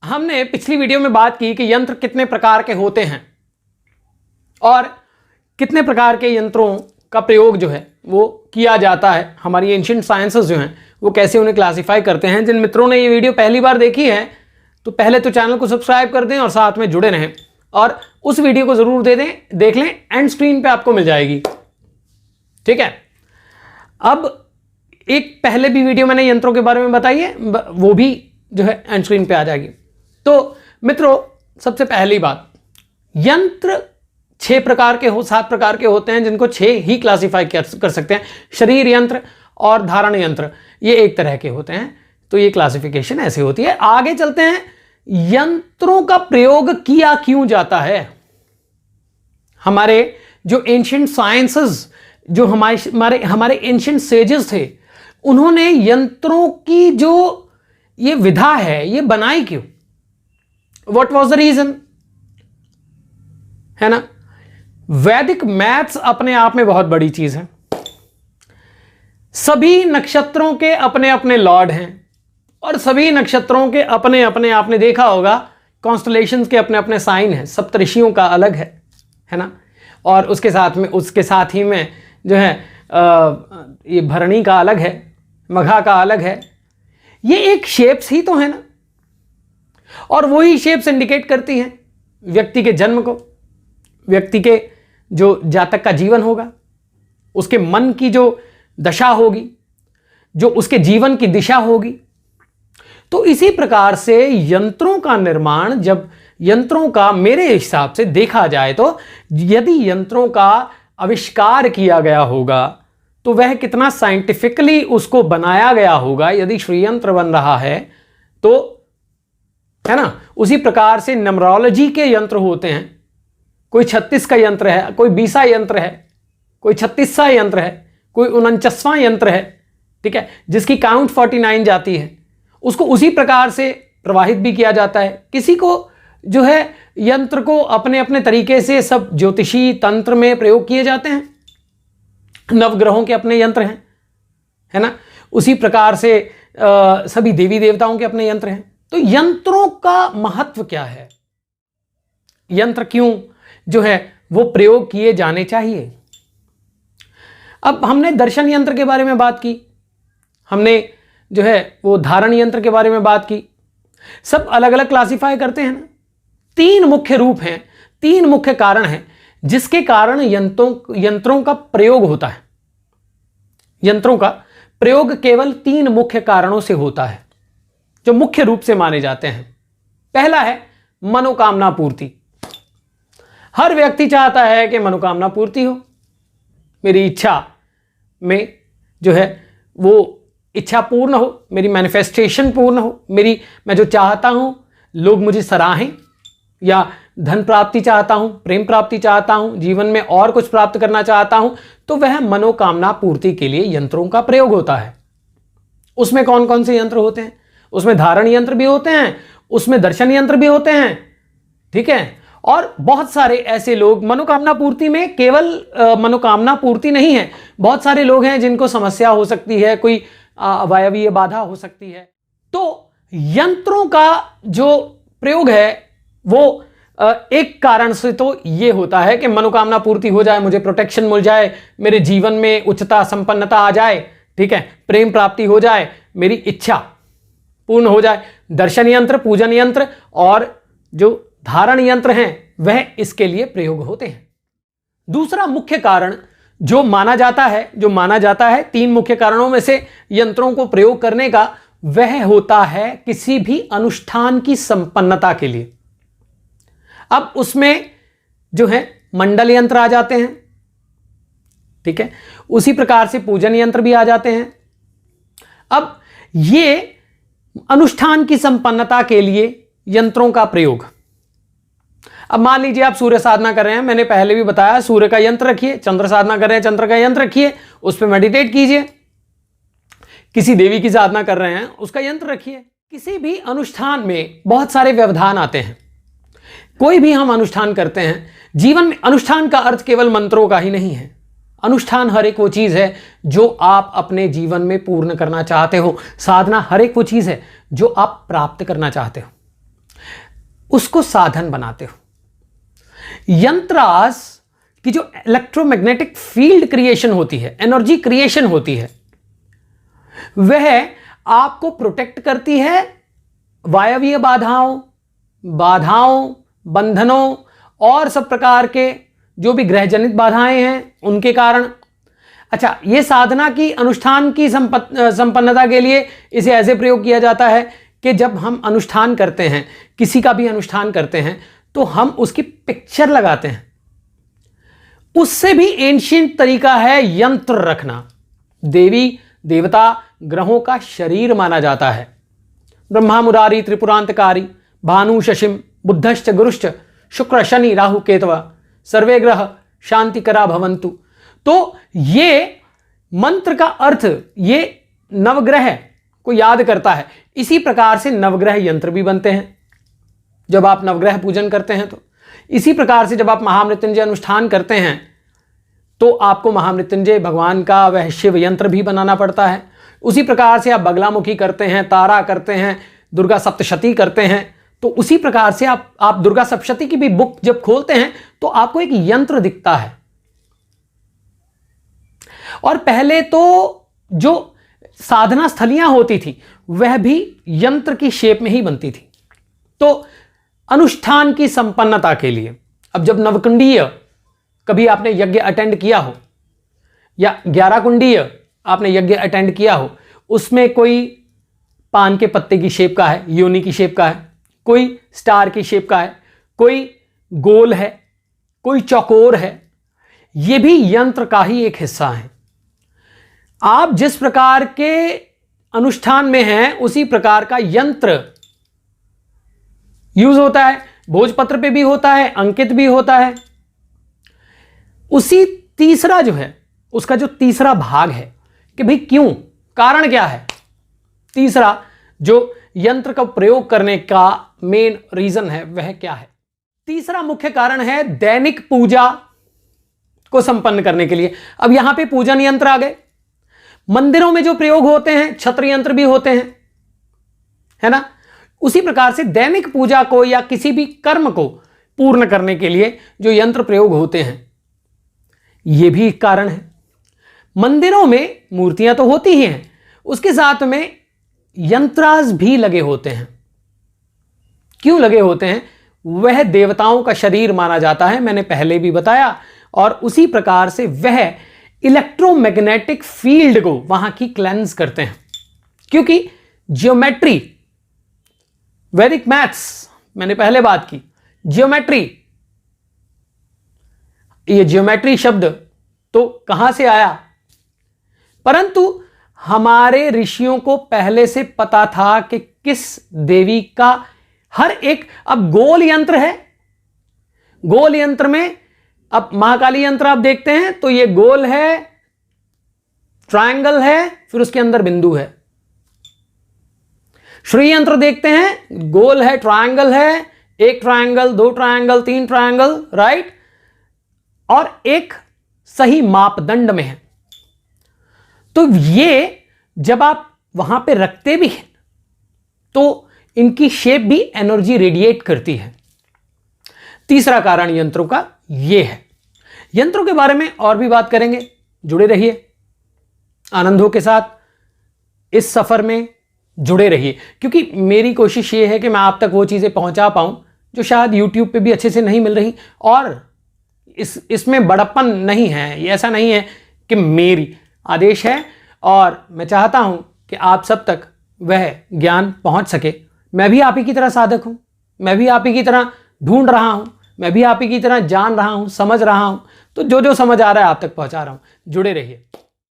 हमने पिछली वीडियो में बात की कि यंत्र कितने प्रकार के होते हैं और कितने प्रकार के यंत्रों का प्रयोग जो है वो किया जाता है। हमारी एंशिएंट साइंसेस जो हैं वो कैसे उन्हें क्लासिफाई करते हैं। जिन मित्रों ने ये वीडियो पहली बार देखी है तो पहले तो चैनल को सब्सक्राइब कर दें और साथ में जुड़े रहें और उस वीडियो को जरूर देख लें, एंड स्क्रीन पे आपको मिल जाएगी। ठीक है, अब एक पहले भी वीडियो मैंने यंत्रों के बारे में बताई है, वो भी जो है एंड स्क्रीन पे आ जाएगी। तो मित्रों, सबसे पहली बात, यंत्र 7 प्रकार के होते हैं, जिनको 6 ही क्लासिफाई कर सकते हैं। शरीर यंत्र और धारण यंत्र ये एक तरह के होते हैं, तो ये क्लासिफिकेशन ऐसे होती है। आगे चलते हैं, यंत्रों का प्रयोग किया क्यों जाता है। हमारे जो एंशिएंट साइंसेस, जो हमारे एंशिएंट सेजेस थे, उन्होंने यंत्रों की जो ये विधा है ये बनाई क्यों, व्हाट वाज द रीजन, है ना। वैदिक मैथ्स अपने आप में बहुत बड़ी चीज है। सभी नक्षत्रों के अपने अपने लॉर्ड हैं और सभी नक्षत्रों के अपने अपने, आपने देखा होगा कॉन्स्टलेशंस के अपने अपने साइन हैं। सप्तऋषियों का अलग है ना, और उसके साथ ही में जो है ये भरणी का अलग है, मघा का अलग है। ये एक शेप्स ही तो है ना, और वही शेप्स इंडिकेट करती हैं व्यक्ति के जन्म को, व्यक्ति के जो जातक का जीवन होगा, उसके मन की जो दशा होगी, जो उसके जीवन की दिशा होगी। तो इसी प्रकार से यंत्रों का निर्माण, जब यंत्रों का मेरे हिसाब से देखा जाए तो यदि यंत्रों का आविष्कार किया गया होगा तो वह कितना साइंटिफिकली उसको बनाया गया होगा। यदि श्रीयंत्र बन रहा है तो, है ना, उसी प्रकार से न्यूमरोलॉजी के यंत्र होते हैं। कोई 36 का यंत्र है, कोई 20वां यंत्र है, कोई 36वां यंत्र है, कोई 49वां यंत्र है, ठीक है, जिसकी काउंट 49 जाती है। उसको उसी प्रकार से प्रवाहित भी किया जाता है। किसी को जो है यंत्र को अपने अपने तरीके से, सब ज्योतिषी तंत्र में प्रयोग किए जाते हैं। नवग्रहों के अपने यंत्र हैं, है ना, उसी प्रकार से सभी देवी देवताओं के अपने यंत्र हैं। तो यंत्रों का महत्व क्या है, यंत्र क्यों जो है वो प्रयोग किए जाने चाहिए। अब हमने दर्शन यंत्र के बारे में बात की, हमने जो है वो धारण यंत्र के बारे में बात की। सब अलग अलग क्लासिफाई करते हैं ना। 3 मुख्य रूप हैं, 3 मुख्य कारण हैं जिसके कारण यंत्रों का प्रयोग होता है। यंत्रों का प्रयोग केवल 3 मुख्य कारणों से होता है जो मुख्य रूप से माने जाते हैं। पहला है मनोकामना पूर्ति। हर व्यक्ति चाहता है कि मनोकामना पूर्ति हो, मेरी इच्छा में जो है वो इच्छा पूर्ण हो, मेरी मैनिफेस्टेशन पूर्ण हो, मैं जो चाहता हूं लोग मुझे सराहें, या धन प्राप्ति चाहता हूं, प्रेम प्राप्ति चाहता हूं, जीवन में और कुछ प्राप्त करना चाहता हूं, तो वह मनोकामना पूर्ति के लिए यंत्रों का प्रयोग होता है। उसमें कौन कौन से यंत्र होते हैं, उसमें धारण यंत्र भी होते हैं, उसमें दर्शन यंत्र भी होते हैं, ठीक है। और बहुत सारे ऐसे लोग, मनोकामना पूर्ति में केवल मनोकामना पूर्ति नहीं है, बहुत सारे लोग हैं जिनको समस्या हो सकती है, कोई अवयवीय बाधा हो सकती है। तो यंत्रों का जो प्रयोग है वो एक कारण से तो ये होता है कि मनोकामना पूर्ति हो जाए, मुझे प्रोटेक्शन मिल जाए, मेरे जीवन में उच्चता संपन्नता आ जाए, ठीक है, प्रेम प्राप्ति हो जाए, मेरी इच्छा पूर्ण हो जाए। दर्शन यंत्र, पूजन यंत्र और जो धारण यंत्र हैं वह इसके लिए प्रयोग होते हैं। दूसरा मुख्य कारण जो माना जाता है 3 मुख्य कारणों में से यंत्रों को प्रयोग करने का, वह होता है किसी भी अनुष्ठान की संपन्नता के लिए। अब उसमें जो है मंडल यंत्र आ जाते हैं, ठीक है, उसी प्रकार से पूजन यंत्र भी आ जाते हैं। अब ये अनुष्ठान की संपन्नता के लिए यंत्रों का प्रयोग। अब मान लीजिए आप सूर्य साधना कर रहे हैं, मैंने पहले भी बताया सूर्य का यंत्र रखिए, चंद्र साधना कर रहे हैं चंद्र का यंत्र रखिए, उस पर मेडिटेट कीजिए। किसी देवी की साधना कर रहे हैं उसका यंत्र रखिए। किसी भी अनुष्ठान में बहुत सारे व्यवधान आते हैं। कोई भी हम अनुष्ठान करते हैं जीवन में, अनुष्ठान का अर्थ केवल मंत्रों का ही नहीं है। अनुष्ठान हर एक वो चीज है जो आप अपने जीवन में पूर्ण करना चाहते हो। साधना हर एक वो चीज है जो आप प्राप्त करना चाहते हो। उसको साधन बनाते हो। यंत्रास की जो इलेक्ट्रोमैग्नेटिक फील्ड क्रिएशन होती है, एनर्जी क्रिएशन होती है, वह आपको प्रोटेक्ट करती है वायवीय बाधाओं, बंधनों और सब प्रकार के जो भी ग्रहजनित बाधाएं हैं उनके कारण। अच्छा, यह साधना की अनुष्ठान की संपन्नता के लिए इसे ऐसे प्रयोग किया जाता है कि जब हम अनुष्ठान करते हैं, किसी का भी अनुष्ठान करते हैं, तो हम उसकी पिक्चर लगाते हैं। उससे भी एंशिएंट तरीका है यंत्र रखना। देवी देवता ग्रहों का शरीर माना जाता है। ब्रह्मा मुरारी त्रिपुरांतकारी भानु शशिम बुद्धश्च गुरुश्च शुक्र शनि राहु केतवा सर्वे ग्रह शांतिकरा भवंतु। तो ये मंत्र का अर्थ ये नवग्रह को याद करता है। इसी प्रकार से नवग्रह यंत्र भी बनते हैं जब आप नवग्रह पूजन करते हैं। तो इसी प्रकार से जब आप महामृत्युंजय अनुष्ठान करते हैं तो आपको महामृत्युंजय भगवान का वह शिव यंत्र भी बनाना पड़ता है। उसी प्रकार से आप बगलामुखी करते हैं, तारा करते हैं, दुर्गा सप्तशती करते हैं। तो उसी प्रकार से आप दुर्गा सप्तशती की भी बुक जब खोलते हैं तो आपको एक यंत्र दिखता है। और पहले तो जो साधना स्थलियां होती थी वह भी यंत्र की शेप में ही बनती थी। तो अनुष्ठान की संपन्नता के लिए अब जब नवकुंडीय कभी आपने यज्ञ अटेंड किया हो या 11 कुंडीय आपने यज्ञ अटेंड किया हो, उसमें कोई पान के पत्ते की शेप का है, योनि की शेप का है, कोई स्टार की शेप का है, कोई गोल है, कोई चौकोर है, यह भी यंत्र का ही एक हिस्सा है। आप जिस प्रकार के अनुष्ठान में हैं उसी प्रकार का यंत्र यूज होता है। भोजपत्र पे भी होता है, अंकित भी होता है। उसी तीसरा जो है उसका जो तीसरा भाग है कि भाई क्यों, कारण क्या है, तीसरा जो यंत्र का प्रयोग करने का मेन रीजन है वह क्या है। तीसरा मुख्य कारण है दैनिक पूजा को संपन्न करने के लिए। अब यहां पे पूजन यंत्र आ गए। मंदिरों में जो प्रयोग होते हैं छत्र यंत्र भी होते हैं, है ना। उसी प्रकार से दैनिक पूजा को या किसी भी कर्म को पूर्ण करने के लिए जो यंत्र प्रयोग होते हैं यह भी एक कारण है। मंदिरों में मूर्तियां तो होती ही हैं, उसके साथ में यंत्रास भी लगे होते हैं। क्यों लगे होते हैं? वह देवताओं का शरीर माना जाता है, मैंने पहले भी बताया। और उसी प्रकार से वह इलेक्ट्रोमैग्नेटिक फील्ड को वहां की क्लेंस करते हैं। क्योंकि जियोमेट्री, वैदिक मैथ्स, मैंने पहले बात की, जियोमेट्री, ये जियोमेट्री शब्द तो कहां से आया, परंतु हमारे ऋषियों को पहले से पता था कि किस देवी का हर एक, अब गोल यंत्र है, गोल यंत्र में अब महाकाली यंत्र आप देखते हैं तो ये गोल है, ट्रायंगल है, फिर उसके अंदर बिंदु है। श्री यंत्र देखते हैं, गोल है, ट्रायंगल है, एक ट्रायंगल, दो ट्रायंगल, तीन ट्रायंगल, राइट, और एक सही मापदंड में है। तो ये जब आप वहां पे रखते भी हैं तो इनकी शेप भी एनर्जी रेडिएट करती है। तीसरा कारण यंत्रों का ये है। यंत्रों के बारे में और भी बात करेंगे, जुड़े रहिए आनंदों के साथ, इस सफर में जुड़े रहिए, क्योंकि मेरी कोशिश ये है कि मैं आप तक वो चीजें पहुंचा पाऊं जो शायद YouTube पे भी अच्छे से नहीं मिल रही। और इसमें बड़प्पन नहीं है, ये ऐसा नहीं है कि मेरी आदेश है और मैं चाहता हूं कि आप सब तक वह ज्ञान पहुंच सके। मैं भी आप ही की तरह साधक हूं, मैं भी आप ही की तरह ढूंढ रहा हूं, मैं भी आप ही की तरह जान रहा हूं, समझ रहा हूं। तो जो जो समझ आ रहा है आप तक पहुंचा रहा हूं। जुड़े रहिए।